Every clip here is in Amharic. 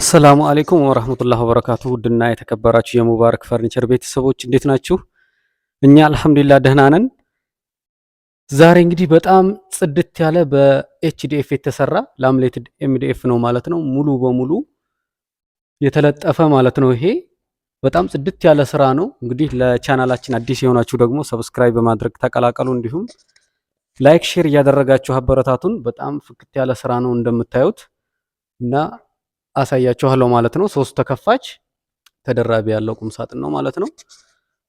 አሰላሙ አለይኩም ወራህመቱላሂ ወበረካቱ። ውድና የተከበራችሁ የሙባረክ ፈርኒቸር ቤተሰቦች እንዴት ናችሁ? እኛ አልሐምዱሊላህ ደህና ነን። ዛሬ እንግዲህ በጣም ጽድት ያለ በኤችዲኤፍ የተሰራ ላምሌትድ ኤምዲኤፍ ነው ማለት ነው። ሙሉ በሙሉ የተለጠፈ ማለት ነው። ይሄ በጣም ጽድት ያለ ስራ ነው። እንግዲህ ለቻናላችን አዲስ የሆናችሁ ደግሞ ሰብስክራይብ በማድረግ ተቀላቀሉ። እንዲሁም ላይክ ሼር እያደረጋችሁ አበረታቱን። በጣም ፍክት ያለ ስራ ነው እንደምታዩት እና አሳያችኋለሁ ማለት ነው። ሶስት ተከፋች ተደራቢ ያለው ቁም ሳጥን ነው ማለት ነው።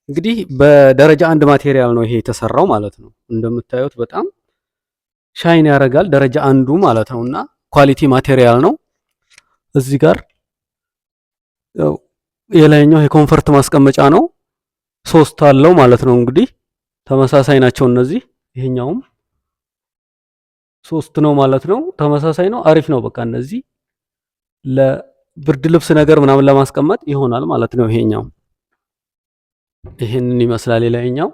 እንግዲህ በደረጃ አንድ ማቴሪያል ነው ይሄ የተሰራው ማለት ነው። እንደምታዩት በጣም ሻይን ያደርጋል ደረጃ አንዱ ማለት ነውና ኳሊቲ ማቴሪያል ነው። እዚህ ጋር የላይኛው የኮንፈርት ማስቀመጫ ነው። ሶስት አለው ማለት ነው። እንግዲህ ተመሳሳይ ናቸው እነዚህ። ይሄኛውም ሶስት ነው ማለት ነው። ተመሳሳይ ነው። አሪፍ ነው። በቃ እነዚህ ለብርድ ልብስ ነገር ምናምን ለማስቀመጥ ይሆናል ማለት ነው። ይሄኛው ይሄንን ይመስላል። ሌላኛው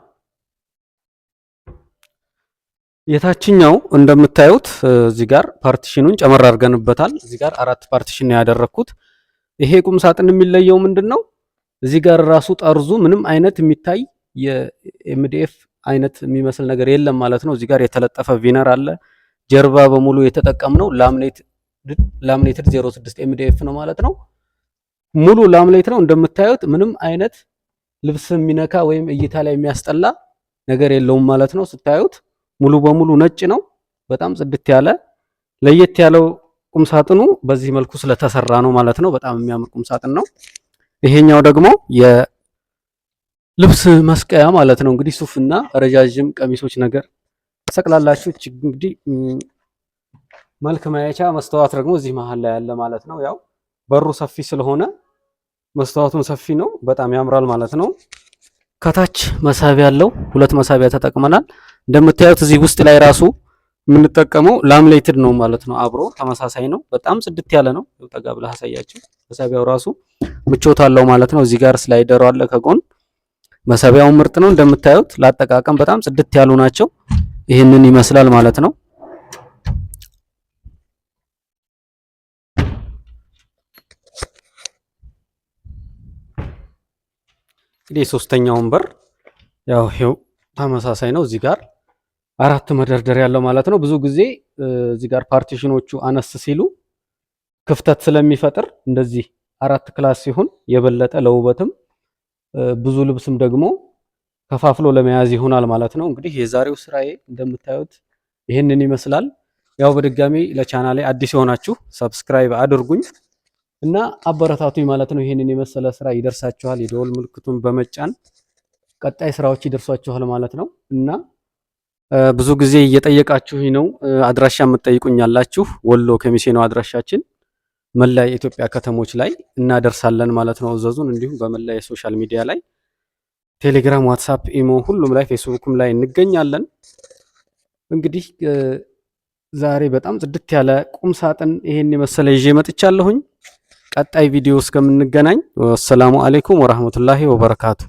የታችኛው እንደምታዩት እዚህ ጋር ፓርቲሽኑን ጨመር አድርገንበታል። እዚህ ጋር አራት ፓርቲሽን ነው ያደረኩት። ይሄ ቁም ሳጥን የሚለየው ምንድነው? እዚህ ጋር ራሱ ጠርዙ ምንም አይነት የሚታይ የኤምዲኤፍ አይነት የሚመስል ነገር የለም ማለት ነው። እዚህ ጋር የተለጠፈ ቪነር አለ። ጀርባ በሙሉ የተጠቀምነው ላምኔትድ 06 ኤምዲኤፍ ነው ማለት ነው። ሙሉ ላምኔት ነው እንደምታዩት። ምንም አይነት ልብስ የሚነካ ወይም እይታ ላይ የሚያስጠላ ነገር የለውም ማለት ነው። ስታዩት ሙሉ በሙሉ ነጭ ነው። በጣም ጽድት ያለ ለየት ያለው ቁም ሳጥኑ በዚህ መልኩ ስለተሰራ ነው ማለት ነው። በጣም የሚያምር ቁም ሳጥን ነው። ይሄኛው ደግሞ የልብስ መስቀያ ማለት ነው። እንግዲህ ሱፍና ረጃጅም ቀሚሶች ነገር ሰቅላላችሁ። እንግዲህ መልክ ማየቻ መስተዋት ደግሞ እዚህ መሃል ላይ ያለ ማለት ነው። ያው በሩ ሰፊ ስለሆነ መስተዋቱን ሰፊ ነው፣ በጣም ያምራል ማለት ነው። ከታች መሳቢያ አለው። ሁለት መሳቢያ ተጠቅመናል። እንደምታዩት እዚህ ውስጥ ላይ ራሱ የምንጠቀመው ላምሌትድ ነው ማለት ነው። አብሮ ተመሳሳይ ነው። በጣም ጽድት ያለ ነው። ጠጋ ብለህ አሳያችሁ። መሳቢያው ራሱ ምቾት አለው ማለት ነው። እዚህ ጋር ስላይደሩ አለ ከጎን። መሳቢያው ምርጥ ነው እንደምታዩት። ለአጠቃቀም በጣም ጽድት ያሉ ናቸው። ይህንን ይመስላል ማለት ነው። እንግዲህ ሶስተኛውን በር ያው ይሄው ተመሳሳይ ነው። እዚህ ጋር አራት መደርደሪያ ያለው ማለት ነው። ብዙ ጊዜ እዚህ ጋር ፓርቲሽኖቹ አነስ ሲሉ ክፍተት ስለሚፈጥር እንደዚህ አራት ክላስ ሲሆን የበለጠ ለውበትም ብዙ ልብስም ደግሞ ከፋፍሎ ለመያዝ ይሆናል ማለት ነው። እንግዲህ የዛሬው ስራዬ እንደምታዩት ይሄንን ይመስላል። ያው በድጋሚ ለቻናሌ አዲስ የሆናችሁ ሰብስክራይብ አድርጉኝ እና አበረታቱኝ ማለት ነው። ይሄንን የመሰለ ስራ ይደርሳችኋል። የደወል ምልክቱን በመጫን ቀጣይ ስራዎች ይደርሷችኋል ማለት ነው። እና ብዙ ጊዜ እየጠየቃችሁኝ ነው። አድራሻ የምትጠይቁኝ ያላችሁ ወሎ ከሚሴ ነው አድራሻችን። መላ የኢትዮጵያ ከተሞች ላይ እናደርሳለን ማለት ነው እዘዙን። እንዲሁም በመላ የሶሻል ሚዲያ ላይ ቴሌግራም፣ ዋትሳፕ፣ ኢሞ ሁሉም ላይ ፌስቡክም ላይ እንገኛለን። እንግዲህ ዛሬ በጣም ጽድት ያለ ቁም ሳጥን ይሄን የመሰለ ይዤ መጥቻለሁኝ። ቀጣይ ቪዲዮ እስከምንገናኝ ወሰላሙ አለይኩም ወራህመቱላሂ ወበረካቱ።